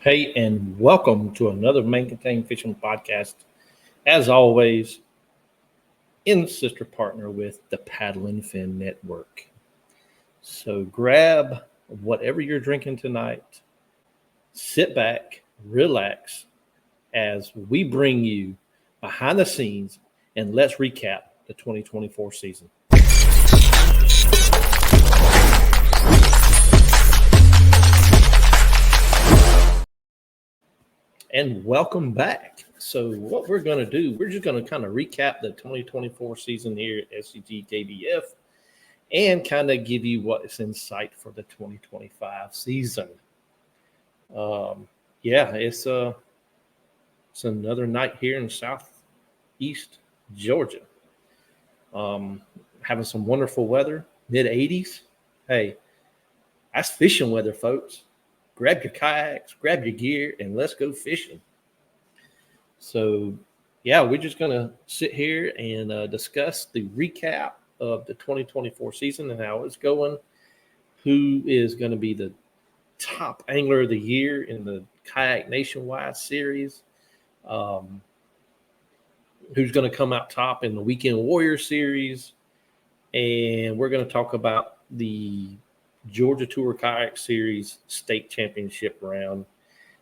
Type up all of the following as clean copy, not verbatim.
Hey, and welcome to another Main Contain Fishing podcast. As always, in sister partner with the Paddle and Fin Network. So grab whatever you're drinking tonight, sit back, relax as we bring you behind the scenes and let's recap the 2024 season. And welcome back. So what we're going to do, we're just going to kind of recap the 2024 season here at SEGKBF and kind of give you what's in sight for the 2025 season. It's another night here in southeast Georgia. Having some wonderful weather, mid-80s. Hey, that's fishing weather, folks. Grab your kayaks, grab your gear, and let's go fishing. So, we're just going to sit here and discuss the recap of the 2024 season and how it's going, who is going to be the top angler of the year in the Kayak Nationwide series, who's going to come out top in the Weekend Warrior series, and we're going to talk about the Georgia Tour Kayak Series state championship round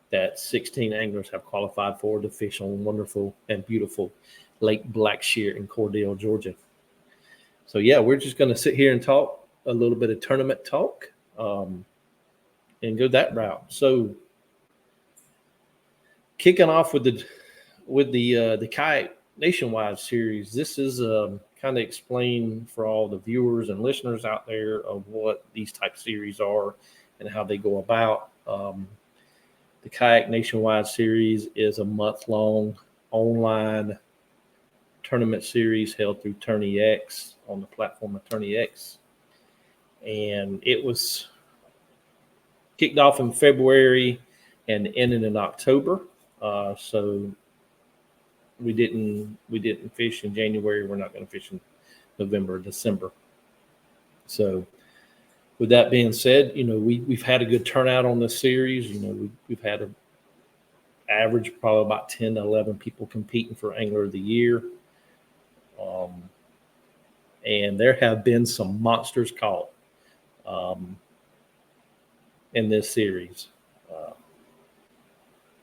that 16 anglers have qualified for to fish on wonderful and beautiful Lake Blackshear in Cordell, Georgia. So, we're just going to sit here and talk a little bit of tournament talk and go that route. So, kicking off with the Kayak Nationwide series, this is kind of explain for all the viewers and listeners out there of what these type series are and how they go about. The Kayak Nationwide series is a month-long online tournament series held through Tourney X on the platform of Tourney X. And it was kicked off in February and ended in October. So we didn't fish in January. We're not going to fish in November or December. So with that being said, we've had a good turnout on this series. We've had an average probably about 10 to 11 people competing for Angler of the Year. And there have been some monsters caught in this series.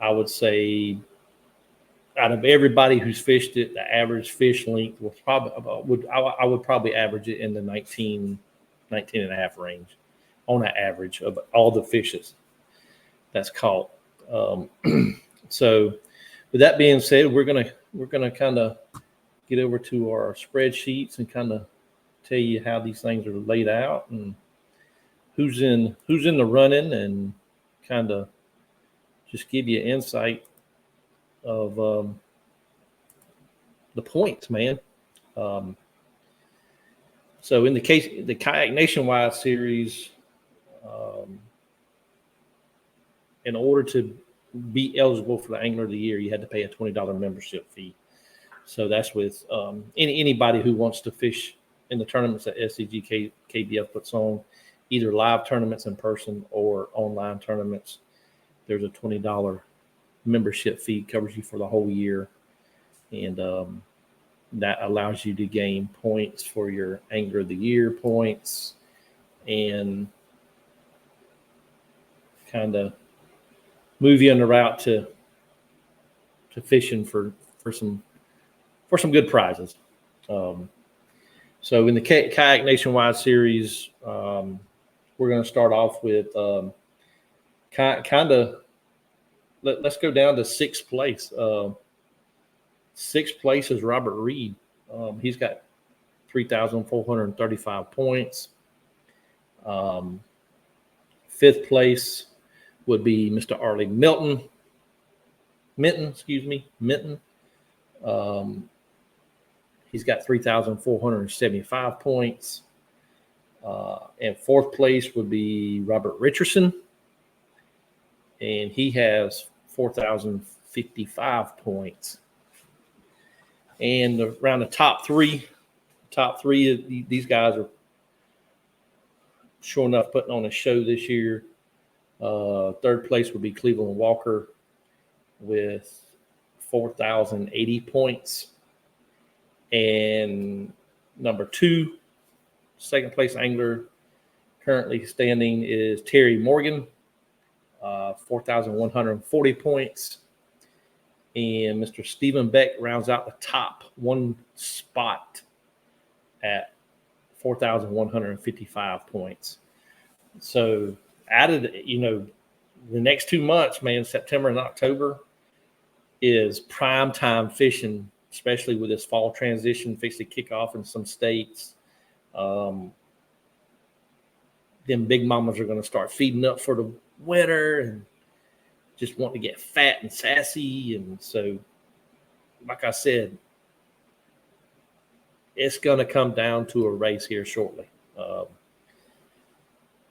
I would say out of everybody who's fished it, the average fish length was I would probably average it in the 19 and a half range on an average of all the fishes that's caught. So with that being said, we're gonna kind of get over to our spreadsheets and kind of tell you how these things are laid out and who's in the running and kind of just give you insight of the points, man. So in the case, the Kayak Nationwide series, in order to be eligible for the Angler of the Year, you had to pay a $20 membership fee. So that's with anybody who wants to fish in the tournaments that SEGKBF puts on, either live tournaments in person or online tournaments. There's a $20 membership fee, covers you for the whole year, and that allows you to gain points for your Angler of the Year points and kind of move you on the route to fishing for some good prizes. So in the Kayak Nationwide series, we're going to start off with let's go down to sixth place. Sixth place is Robert Reed. He's got 3,435 points. Fifth place would be Mr. Arlie Minton. He's got 3,475 points. And fourth place would be Robert Richardson. And he has 4,055 points. And around the top three of these guys are sure enough putting on a show this year. Third place would be Cleveland Walker with 4,080 points. And number 2, second place angler currently standing is Terry Morgan, 4,140 points. And Mr. Stephen Beck rounds out the top one spot at 4,155 points. So out of the next 2 months, man, September and October is prime time fishing, especially with this fall transition fixing to kick off in some states. Them big mamas are going to start feeding up for the winter and just want to get fat and sassy. And so, like I said, it's going to come down to a race here shortly.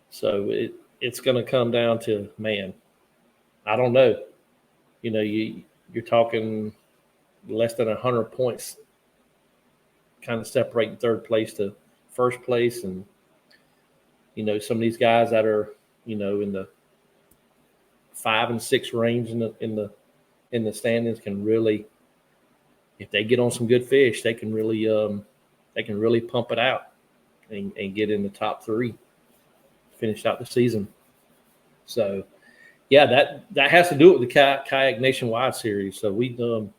So it's going to come down to, man, I don't know. You're talking less than 100 points kind of separating third place to first place. And, some of these guys that are, in the 5 and 6 range in the standings can really, if they get on some good fish, they can really pump it out and get in the top 3, finish out the season. So, yeah, that has to do with the Kayak Nationwide Series. So we're going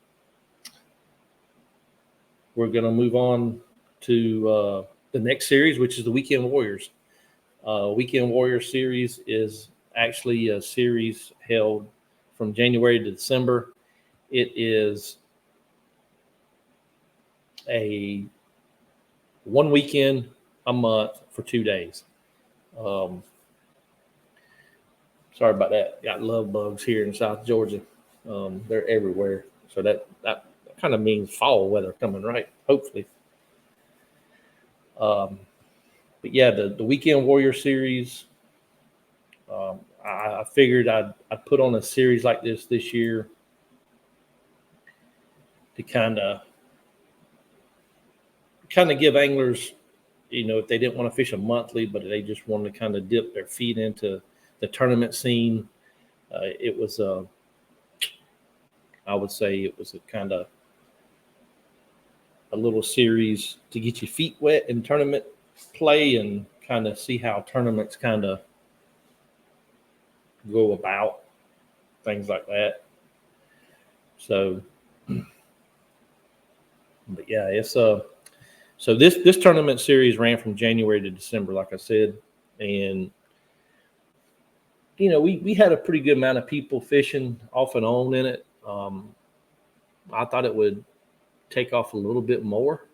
to move on to the next series, which is the Weekend Warriors. Weekend Warriors Series is actually a series held from January to December. It is a 1 weekend a month for 2 days. Sorry about that. Got love bugs here in South Georgia. They're everywhere. So that kind of means fall weather coming, right? Hopefully. But yeah, the Weekend Warrior Series, I figured I'd put on a series like this year to kind of give anglers, if they didn't want to fish a monthly, but they just wanted to kind of dip their feet into the tournament scene. It was I would say it was a kind of a little series to get your feet wet in tournament play and kind of see how tournaments kind of go about, things like that. So, but yeah, it's so this tournament series ran from January to December, like I said, and we had a pretty good amount of people fishing off and on in it. I thought it would take off a little bit more,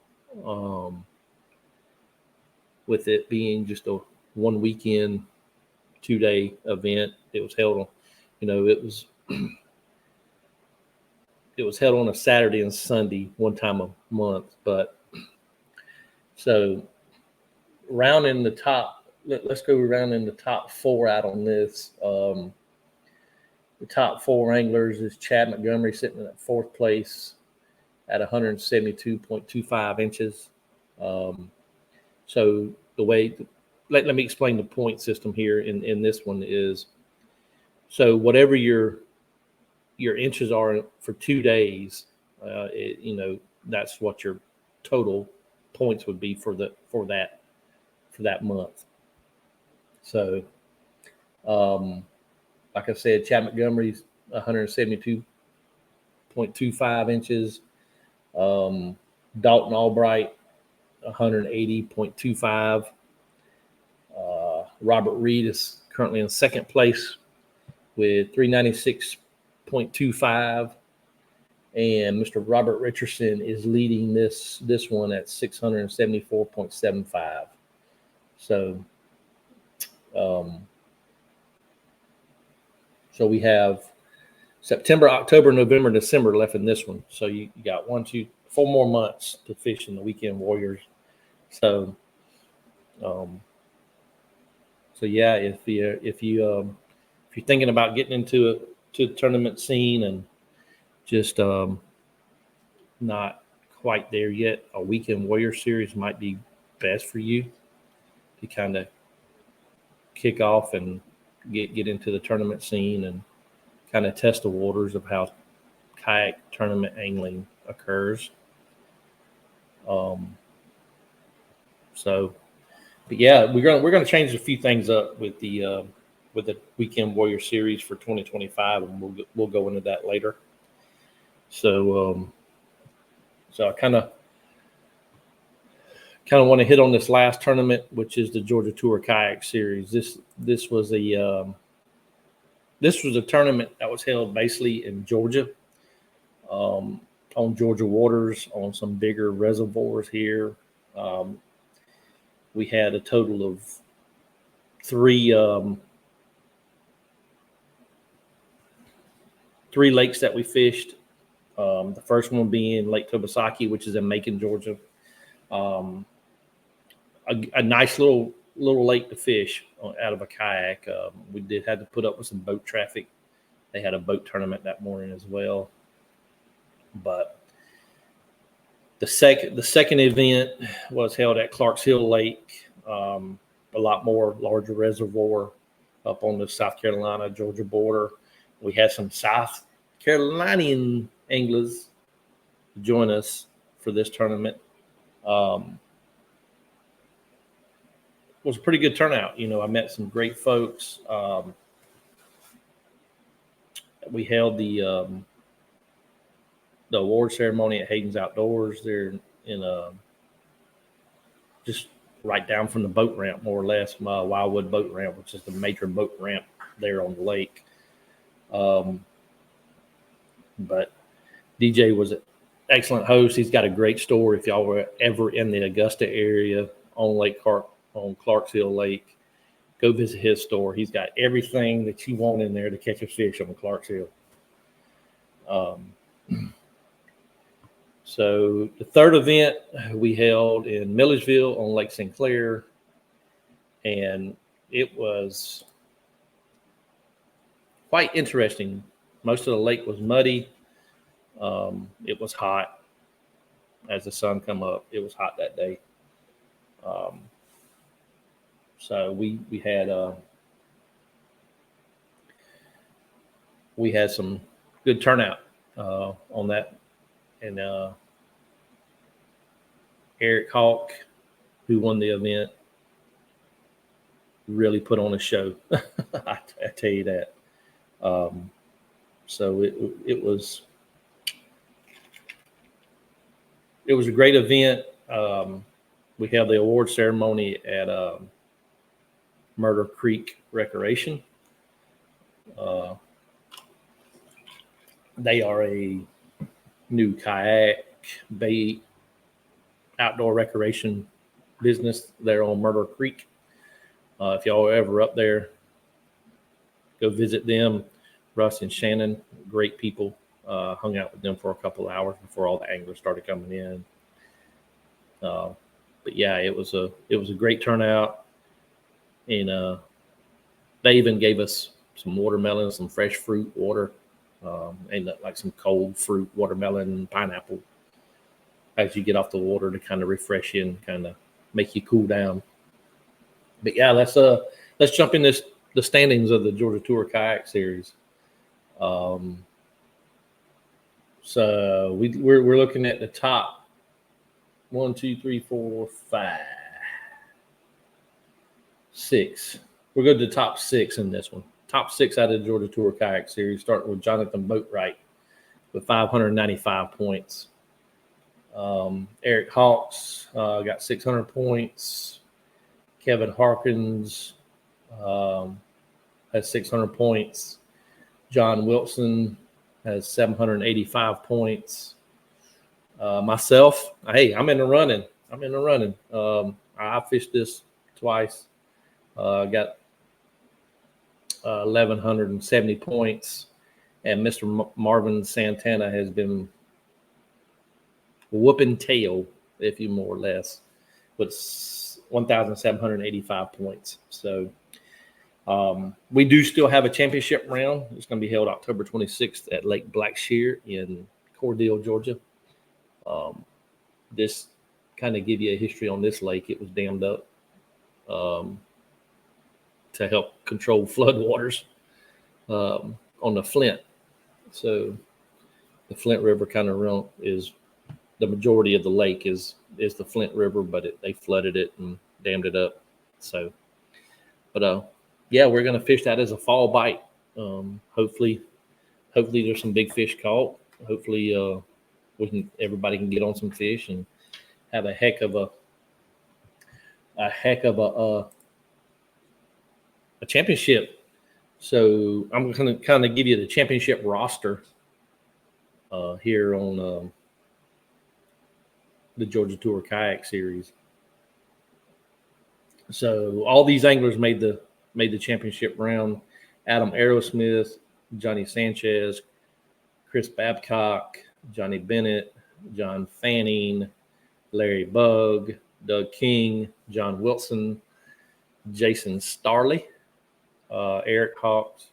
with it being just a 1 weekend, 2-day event. It was held on, it was held on a Saturday and Sunday, one time a month. But so rounding the top, let's go around in the top 4 out on this. The top 4 anglers is Chad Montgomery sitting in 4th place at 172.25 inches. So the way, let me explain the point system here in this one is, so whatever your inches are for 2 days, that's what your total points would be for that month. So, like I said, Chad Montgomery's 172.25 inches. Dalton Albright, 180.25. Robert Reed is currently in 2nd place with 396.25. And Mr. Robert Richardson is leading this one at 674.75. So, so we have September, October, November, December left in this one. So you got 1, 2, 4 more months to fish in the Weekend Warriors. So, yeah, if you're thinking about getting into the tournament scene and just not quite there yet, a Weekend Warrior Series might be best for you to kind of kick off and get into the tournament scene and kind of test the waters of how kayak tournament angling occurs. So, but yeah, we're gonna change a few things up with the Weekend Warrior Series for 2025, and we'll go into that later. So I kind of want to hit on this last tournament, which is the Georgia Tour Kayak Series. This was a tournament that was held basically in Georgia, on Georgia waters, on some bigger reservoirs here. We had a total of three lakes that we fished. The first one being Lake Tobesaki, which is in Macon, Georgia. A nice little lake to fish out of a kayak. We did have to put up with some boat traffic. They had a boat tournament that morning as well. But the second event was held at Clarks Hill Lake, a lot more larger reservoir up on the South Carolina-Georgia border. We had some South Carolinian anglers join us for this tournament. It was a pretty good turnout. I met some great folks. We held the award ceremony at Hayden's Outdoors there in just right down from the boat ramp, more or less, Wildwood Boat Ramp, which is the major boat ramp there on the lake. But DJ was an excellent host. He's got a great story. If y'all were ever in the Augusta area on Clarks Hill Lake, go visit his store. He's got everything that you want in there to catch a fish on Clarks Hill. So the third event we held in Milledgeville on Lake St. Clair, and it was quite interesting. Most of the lake was muddy. It was hot as the sun come up. It was hot that day. So we had some good turnout on that. And Eric Hawk, who won the event, really put on a show. I tell you that. So it was a great event. We had the award ceremony at Murder Creek Recreation. They are a new kayak bait outdoor recreation business there on Murder Creek. If y'all are ever up there, go visit them. Russ and Shannon, great people. Hung out with them for a couple of hours before all the anglers started coming in. But yeah, it was a great turnout, and they even gave us some watermelon, some fresh fruit water, and like some cold fruit, watermelon, and pineapple as you get off the water to kind of refresh you and kind of make you cool down. But yeah, let's jump in the standings of the Georgia Tour Kayak Series. So we're looking at the top 1, 2, 3, 4, 5, 6. We're going to the top 6 in this one. Top 6 out of the Georgia Tour Kayak Series, starting with Jonathan Boatwright with 595 points. Eric Hawks got 600 points. Kevin Harkins has 600 points. John Wilson has 785 points. Myself, hey, I'm in the running. I fished this twice. Got 1,170 points. And Mr. Marvin Santana has been whooping tail, if you more or less, with 1,785 points. So we do still have a championship round. It's going to be held October 26th at Lake Blackshear in Cordele, Georgia. This kind of give you a history on this lake. It was dammed up. to help control floodwaters on the Flint. So the Flint River kind of is the majority of the lake is the Flint River, but they flooded it and dammed it up. So, but yeah, we're gonna fish that as a fall bite. Hopefully there's some big fish caught. Hopefully everybody can get on some fish and have a heck of a championship. So I'm going to kind of give you the championship roster here on the Georgia Tour Kayak Series. So all these anglers made the championship round. Adam Aerosmith, Johnny Sanchez, Chris Babcock, Johnny Bennett, John Fanning, Larry Bugg, Doug King, John Wilson, Jason Starley, Eric Hawks,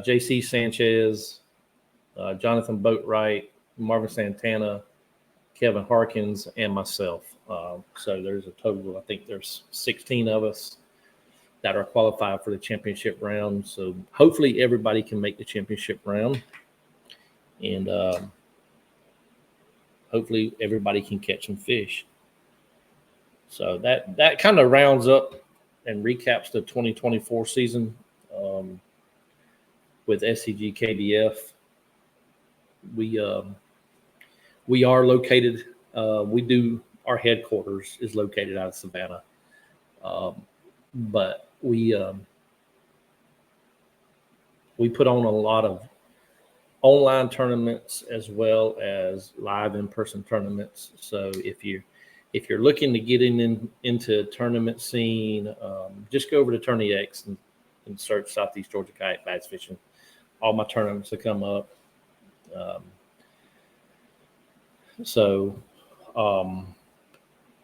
J.C. Sanchez, Jonathan Boatwright, Marvin Santana, Kevin Harkins, and myself. So there's a total, I think there's 16 of us that are qualified for the championship round. So hopefully everybody can make the championship round. And hopefully everybody can catch some fish. So that kind of rounds up and recaps the 2024 season with SEGKBF. We are located. Our headquarters is located out of Savannah, but we put on a lot of online tournaments as well as live in-person tournaments. So if you're looking to get into tournament scene, just go over to Tourney X and search Southeast Georgia Kayak Bass Fishing. All my tournaments will come up.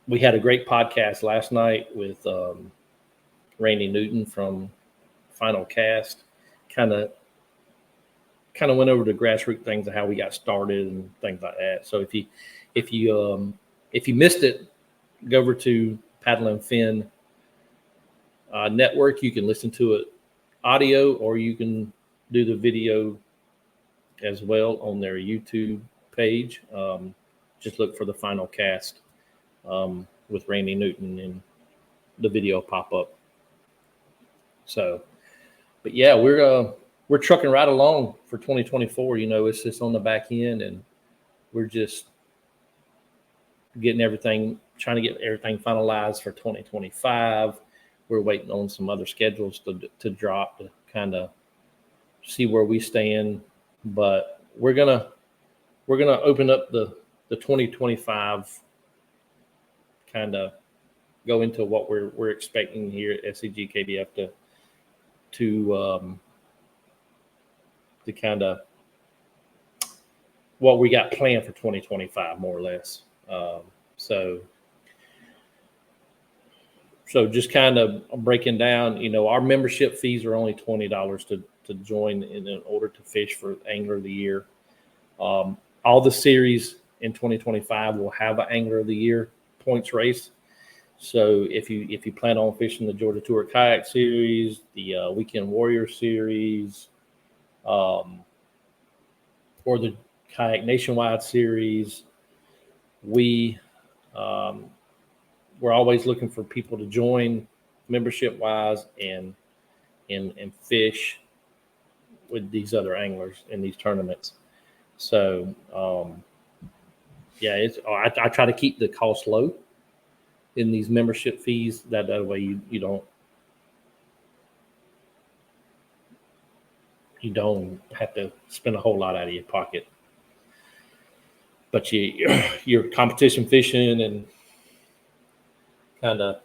We had a great podcast last night with Randy Newton from Final Cast. Kind of went over the grassroots things of how we got started and things like that. So if you missed it, go over to Paddle and Fin Network. You can listen to it audio, or you can do the video as well on their YouTube page. Just look for the Final Cast with Randy Newton, and the video pop up. So, but yeah, we're trucking right along for 2024. You know, it's just on the back end, and we're just trying to get everything finalized for 2025. We're waiting on some other schedules to drop to kind of see where we stand. But we're gonna open up the 2025, kind of go into what we're expecting here at SEGKBF to kind of what we got planned for 2025, more or less. So just kind of breaking down, you know, our membership fees are only $20 to join in order to fish for Angler of the Year. All the series in 2025 will have an Angler of the Year points race. So if you plan on fishing the Georgia Tour Kayak Series, the Weekend Warrior Series, or the Kayak Nationwide Series, we're always looking for people to join membership wise and fish with these other anglers in these tournaments. So I try to keep the cost low in these membership fees. That way you don't have to spend a whole lot out of your pocket. But you're competition fishing and kind of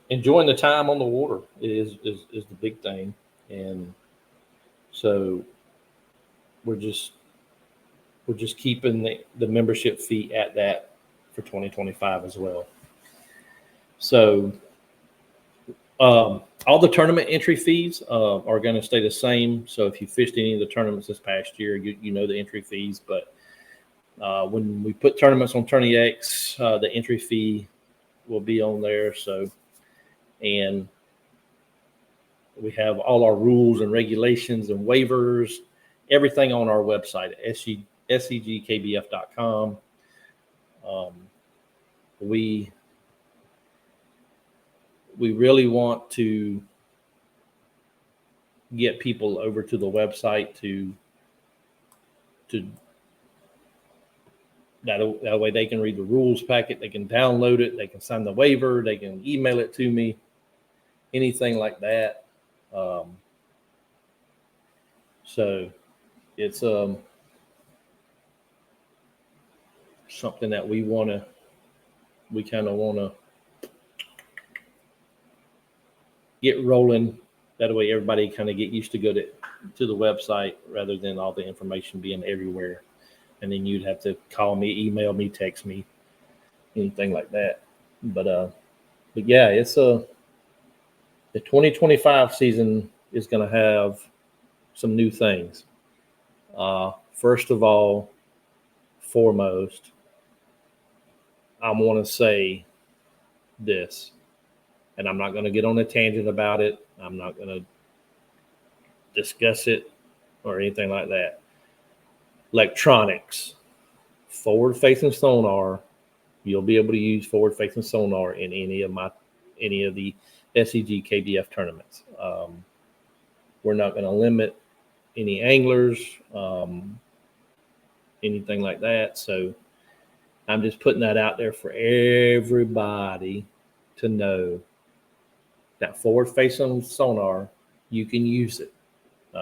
enjoying the time on the water is the big thing. And so we're just keeping the membership fee at that for 2025 as well. So all the tournament entry fees are going to stay the same. So if you fished any of the tournaments this past year, you know the entry fees. But when we put tournaments on Tourney X, the entry fee will be on there. So, and We have all our rules and regulations and waivers, everything on our website at SEGKBF.com. We really want to get people over to the website to that way they can read the rules packet, they can download it, they can sign the waiver, they can email it to me, anything like that. So it's something that we kind of want to get rolling. That way everybody kind of get used to go to the website rather than all the information being everywhere. And then you'd have to call me, email me, text me, anything like that. But yeah, it's the 2025 season is going to have some new things. First of all, foremost, I want to say this, and I'm not going to get on a tangent about it. I'm not going to discuss it or anything like that. Electronics, forward-facing sonar. You'll be able to use forward-facing sonar in any of the SEGKBF tournaments. We're not going to limit any anglers, anything like that. So I'm just putting that out there for everybody to know that forward-facing sonar, you can use it.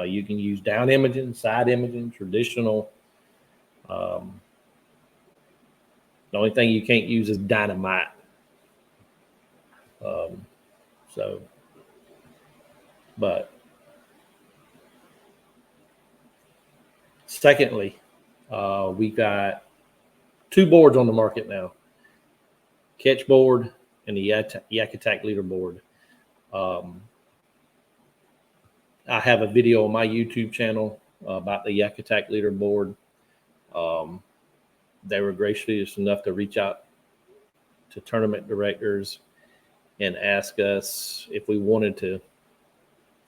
You can use down imaging, side imaging, traditional. The only thing you can't use is dynamite. But secondly, we got 2 boards on the market now: Catch board and the Yak Attack leaderboard. I have a video on my YouTube channel about the Yak Attack leaderboard. They were gracious enough to reach out to tournament directors and ask us if we wanted to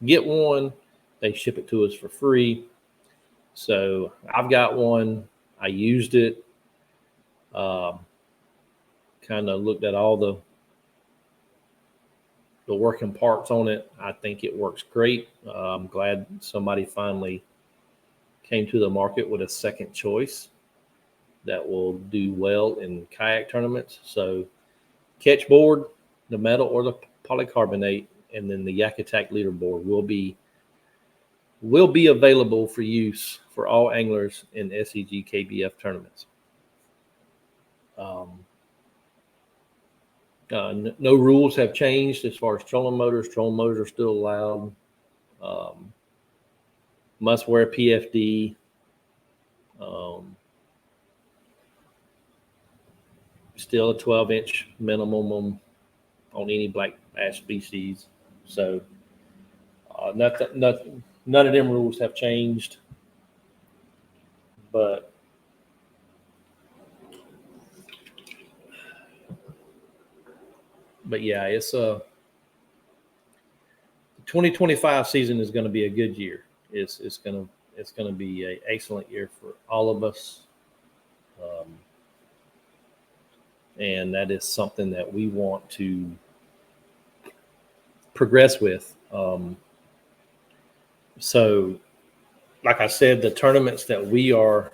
get one. They ship it to us for free. So I've got one. I used it. Kind of looked at all the working parts on it. I think it works great. I'm glad somebody finally came to the market with a second choice that will do well in kayak tournaments. So Catch board, the metal or the polycarbonate, and then the Yak Attack leaderboard will be available for use for all anglers in SEGKBF tournaments. No rules have changed as far as trolling motors. Trolling motors are still allowed. Must wear PFD. Still a 12-inch minimum on any black bass species. So none of them rules have changed. But yeah, it's the 2025 season is going to be a good year. It's going to be an excellent year for all of us. And that is something that we want to progress with. So, like I said, the tournaments that we are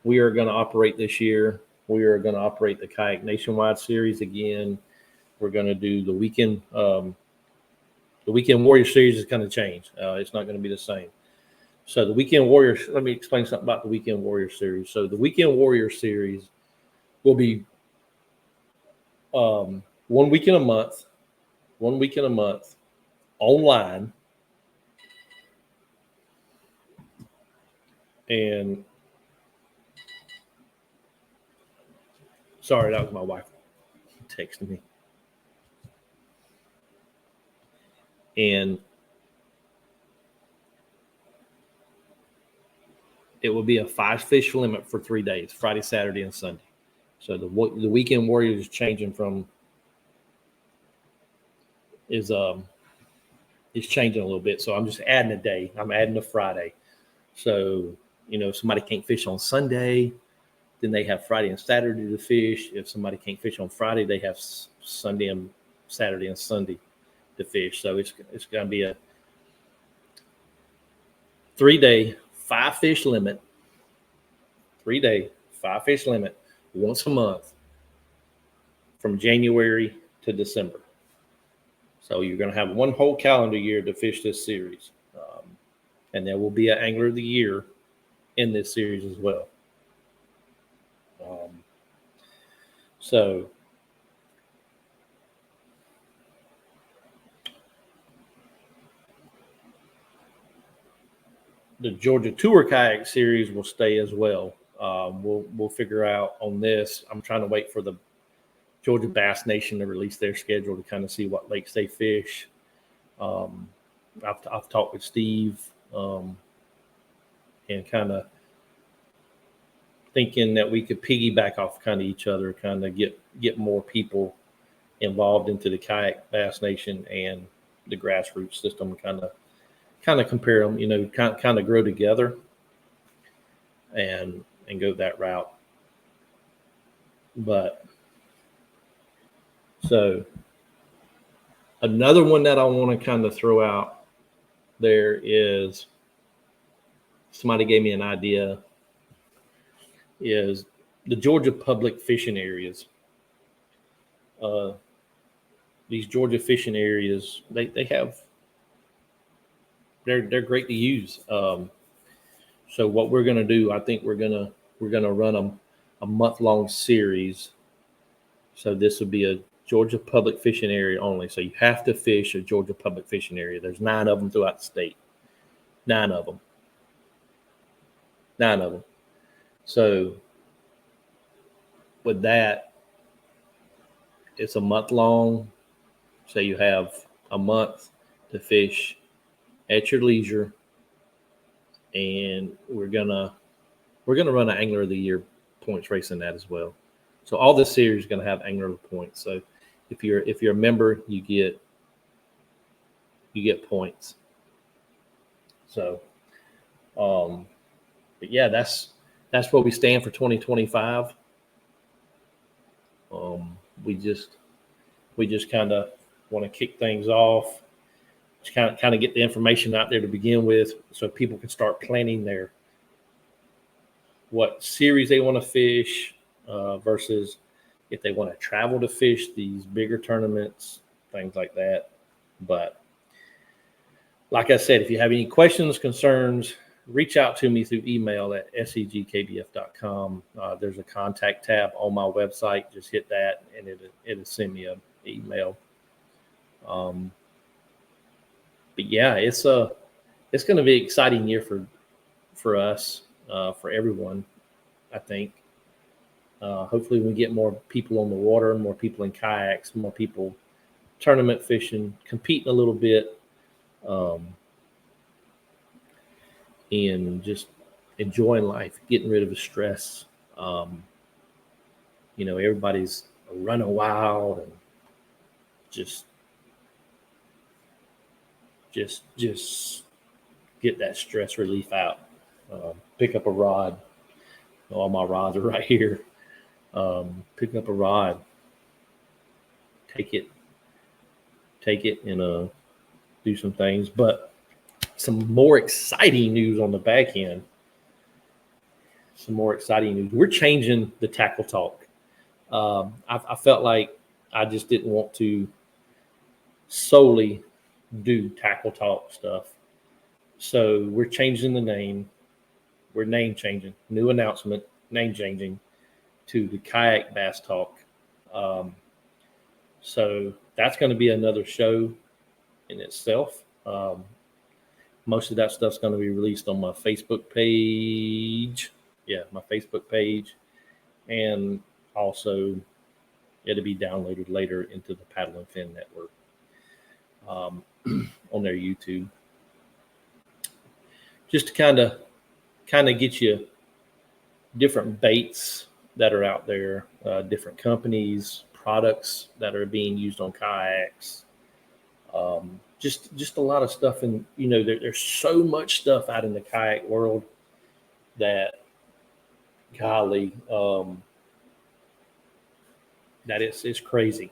going to operate this year, we are going to operate the Kayak Nationwide Series again. We're going to do the weekend. The Weekend Warrior Series is going to change. It's not going to be the same. So the Weekend Warrior, let me explain something about the Weekend Warrior Series. So the Weekend Warrior Series will be 1 week in a month, online. And sorry, that was my wife texting me. And it will be a 5-fish limit for 3 days, Friday, Saturday, and Sunday. So the Weekend Warriors is changing from is changing a little bit. So I'm just adding a day. I'm adding a Friday. So, if somebody can't fish on Sunday, then they have Friday and Saturday to fish. If somebody can't fish on Friday, they have Sunday and Saturday and Sunday to fish. So it's going to be a 3-day, 5-fish limit. 3-day, 5-fish limit once a month from January to December. So you're going to have one whole calendar year to fish this series. And there will be an Angler of the Year in this series as well. So the Georgia Tour Kayak Series will stay as well. We'll figure out on this. I'm trying to wait for the Georgia Bass Nation to release their schedule to kind of see what lakes they fish. I've talked with Steve and kind of thinking that we could piggyback off kind of each other, kind of get more people involved into the Kayak Bass Nation and the grassroots system, kind of compare them, kind of grow together and go that route. But so another one that I want to kind of throw out there is, somebody gave me an idea, is the Georgia public fishing areas. These Georgia fishing areas, they're great to use. So what we're going to do, I think we're going to run a month-long series. So this will be a Georgia public fishing area only. So you have to fish a Georgia public fishing area. There's 9 of them throughout the state. 9 of them. So with that, it's a month long. So you have a month to fish at your leisure. And we're gonna run an Angler of the Year points race in that as well. So all this series is gonna have Angler of the points. So if you're a member, you get points. So but yeah, that's what we stand for 2025. We just kind of want to kick things off, just kind of get the information out there to begin with, so people can start planning what series they want to fish, versus if they want to travel to fish these bigger tournaments, things like that. But like I said, if you have any questions, concerns, reach out to me through email at SEGKBF.com. There's a contact tab on my website. Just hit that, and it'll send me an email. But yeah, it's going to be an exciting year for us, for everyone, I think. Hopefully we get more people on the water, more people in kayaks, more people tournament fishing, competing a little bit, and just enjoying life, getting rid of the stress. Everybody's running wild and just get that stress relief out. Pick up a rod. All my rods are right here. Pick up a rod, take it and do some things. But some more exciting news on the back end. We're changing the tackle talk. I felt like I just didn't want to solely do tackle talk stuff. So we're changing the name. We're name changing. New announcement, name changing to the Kayak Bass Talk. So that's going to be another show in itself. Most of that stuff's going to be released on my Facebook page. Yeah, my Facebook page. And also it'll be downloaded later into the Paddle and Fin Network on their YouTube. Just to kind of get you different baits that are out there, different companies, products that are being used on kayaks, just a lot of stuff. And, there's so much stuff out in the kayak world that, golly, that it's crazy.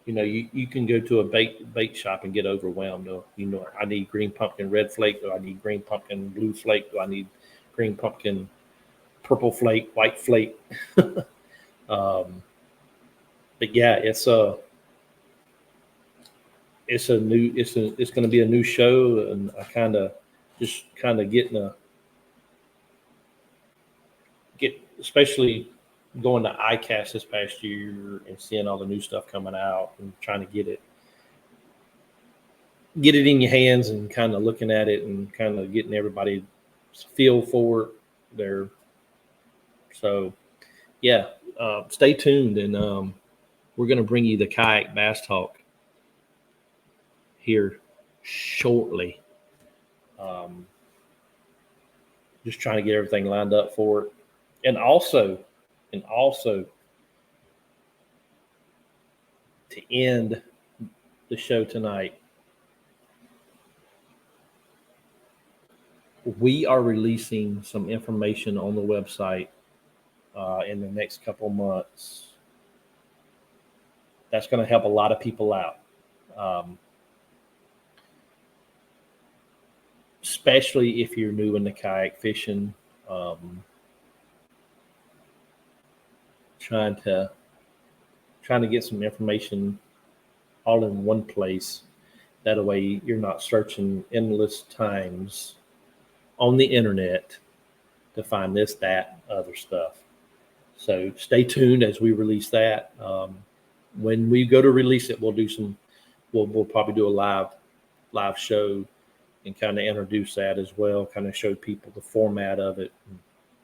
You can go to a bait shop and get overwhelmed. I need green pumpkin red flake. Do I need green pumpkin blue flake? Do I need green pumpkin purple flake, white flake? But yeah, it's going to be a new show, and I kind of especially going to ICAST this past year and seeing all the new stuff coming out and trying to get it in your hands and kind of looking at it and kind of getting everybody's feel for it there. So yeah, stay tuned, and we're going to bring you the Kayak Bass Talk here shortly. Just trying to get everything lined up for it. And also to end the show tonight, we are releasing some information on the website in the next couple months. That's going to help a lot of people out, especially if you're new into kayak fishing. Trying to get some information all in one place. That way you're not searching endless times on the internet to find this, that, other stuff. So stay tuned as we release that. When we go to release it, we'll probably do a live show and kind of introduce that as well, kind of show people the format of it and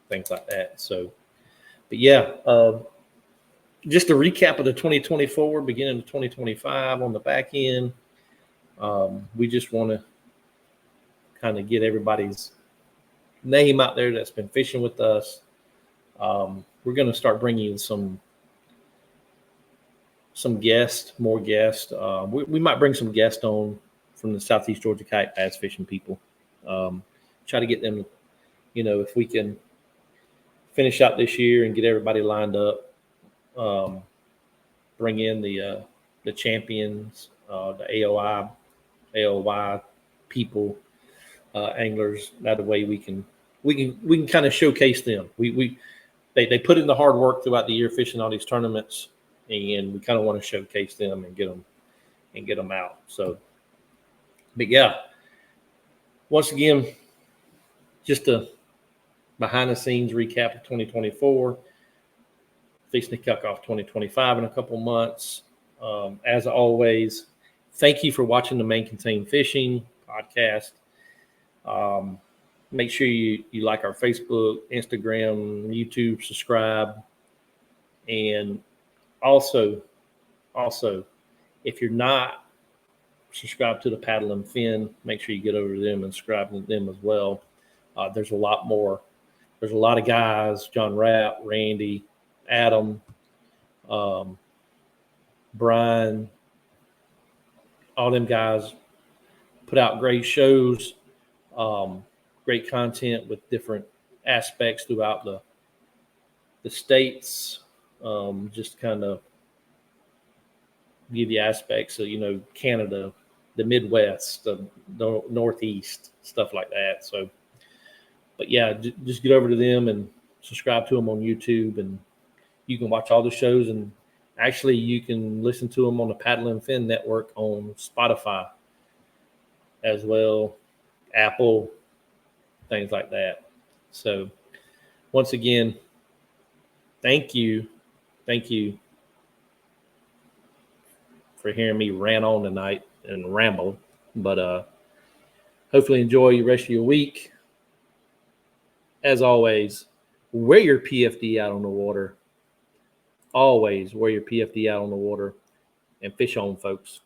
things like that. So, but yeah, just a recap of the 2024, beginning of 2025 on the back end. We just want to kind of get everybody's name out there that's been fishing with us. We're going to start bringing you some more guests. We might bring some guests on from the Southeast Georgia kayak bass fishing people. Try to get them, if we can finish out this year and get everybody lined up. Bring in the champions, the AOY people, anglers. That way we can kind of showcase them. They put in the hard work throughout the year fishing all these tournaments, and we kind of want to showcase them and get them out. So, but yeah, once again, just a behind the scenes recap of 2024. Fixing to kick off 2025 in a couple months. As always, thank you for watching the Main Contain Fishing podcast. Make sure you like our Facebook, Instagram, YouTube, subscribe. And also, if you're not subscribed to the Paddle and Fin, make sure you get over to them and subscribe to them as well. There's a lot more. There's a lot of guys, John Rapp, Randy, Adam, Brian, all them guys put out great shows, great content with different aspects throughout the states. Just kind of give you aspects of, Canada, the Midwest, the Northeast, stuff like that. So, but yeah, just get over to them and subscribe to them on YouTube, and you can watch all the shows, and actually you can listen to them on the Paddle and Fin network on Spotify as well, Apple, things like that. So once again, thank you for hearing me rant on tonight and ramble. But hopefully enjoy the rest of your week. As always, wear your PFD out on the water. Always wear your PFD out on the water and fish on, folks.